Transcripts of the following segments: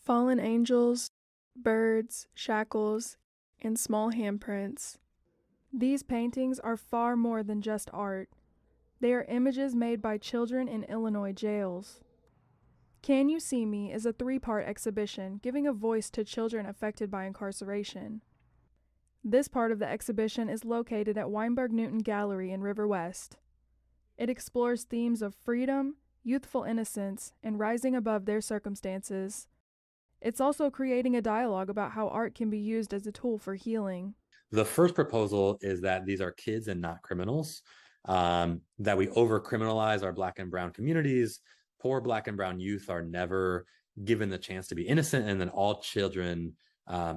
fallen angels, birds, shackles, and small handprints. These paintings are far more than just art. They are images made by children in Illinois jails. Can You See Me is a 3-part exhibition giving a voice to children affected by incarceration. This part of the exhibition is located at Weinberg Newton Gallery in River West. It explores themes of freedom, youthful innocence, and rising above their circumstances. It's also creating a dialogue about how art can be used as a tool for healing. The first proposal is that these are kids and not criminals, that we over-criminalize our Black and brown communities. Poor Black and brown youth are never given the chance to be innocent, and then all children,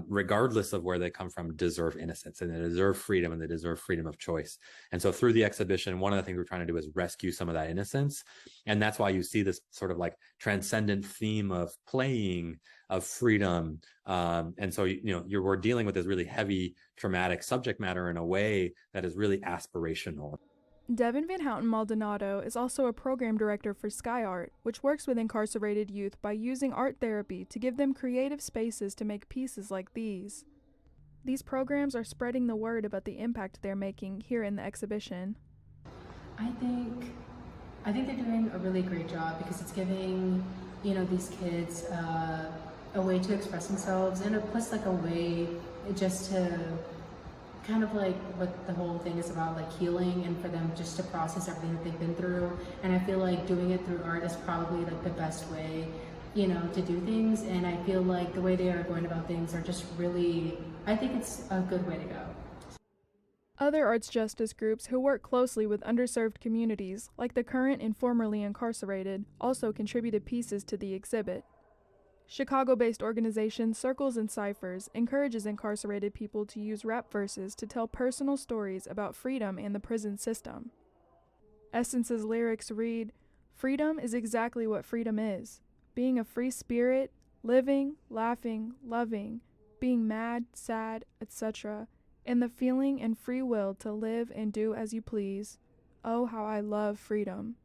regardless of where they come from, deserve innocence, and they deserve freedom, and they deserve freedom of choice. And so through the exhibition, one of the things we're trying to do is rescue some of that innocence. And that's why you see this sort of like transcendent theme of playing, of freedom. And so, we're dealing with this really heavy, traumatic subject matter in a way that is really aspirational. Devin Van Houten Maldonado is also a program director for Sky Art, which works with incarcerated youth by using art therapy to give them creative spaces to make pieces like these. These programs are spreading the word about the impact they're making here in the exhibition. I think they're doing a really great job because it's giving, these kids a way to express themselves, and plus like a way just to kind of like what the whole thing is about, like healing, and for them just to process everything that they've been through. And I feel like doing it through art is probably like the best way, to do things. And I feel like the way they are going about things are just really, I think it's a good way to go. Other arts justice groups who work closely with underserved communities, like the current and formerly incarcerated, also contributed pieces to the exhibit. Chicago-based organization Circles and Ciphers encourages incarcerated people to use rap verses to tell personal stories about freedom and the prison system. Essence's lyrics read, "Freedom is exactly what freedom is. Being a free spirit, living, laughing, loving, being mad, sad, etc., and the feeling and free will to live and do as you please. Oh, how I love freedom."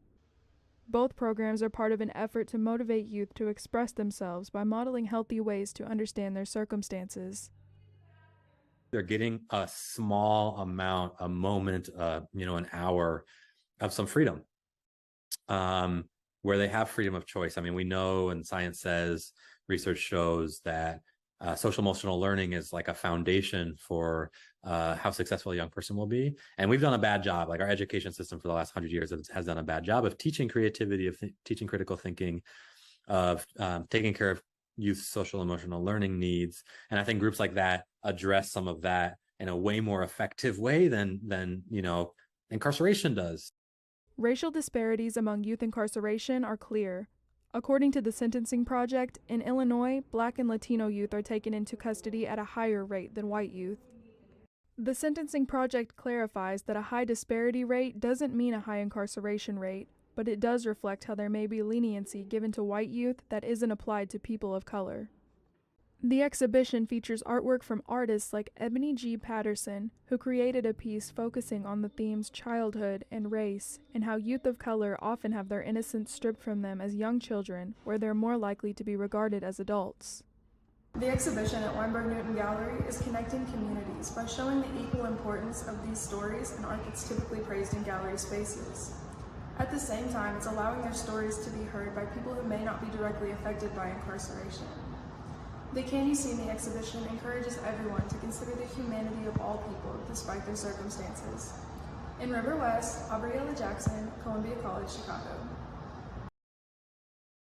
Both programs are part of an effort to motivate youth to express themselves by modeling healthy ways to understand their circumstances. They're getting a small amount, a moment, an hour of some freedom, where they have freedom of choice. I mean, we know, and science says, research shows that social emotional learning is like a foundation for how successful a young person will be. And we've done a bad job, like our education system for the last 100 years has done a bad job of teaching creativity, of teaching critical thinking, of taking care of youth social emotional learning needs. And I think groups like that address some of that in a way more effective way than incarceration does. Racial disparities among youth incarceration are clear. According to the Sentencing Project, in Illinois, Black and Latino youth are taken into custody at a higher rate than white youth. The Sentencing Project clarifies that a high disparity rate doesn't mean a high incarceration rate, but it does reflect how there may be leniency given to white youth that isn't applied to people of color. The exhibition features artwork from artists like Ebony G. Patterson, who created a piece focusing on the themes childhood and race, and how youth of color often have their innocence stripped from them as young children, where they're more likely to be regarded as adults. The exhibition at Weinberg Newton Gallery is connecting communities by showing the equal importance of these stories and art that's typically praised in gallery spaces. At the same time, it's allowing their stories to be heard by people who may not be directly affected by incarceration. The Can You See Me exhibition encourages everyone to consider the humanity of all people despite their circumstances. In River West, Aubriella Jackson, Columbia College, Chicago.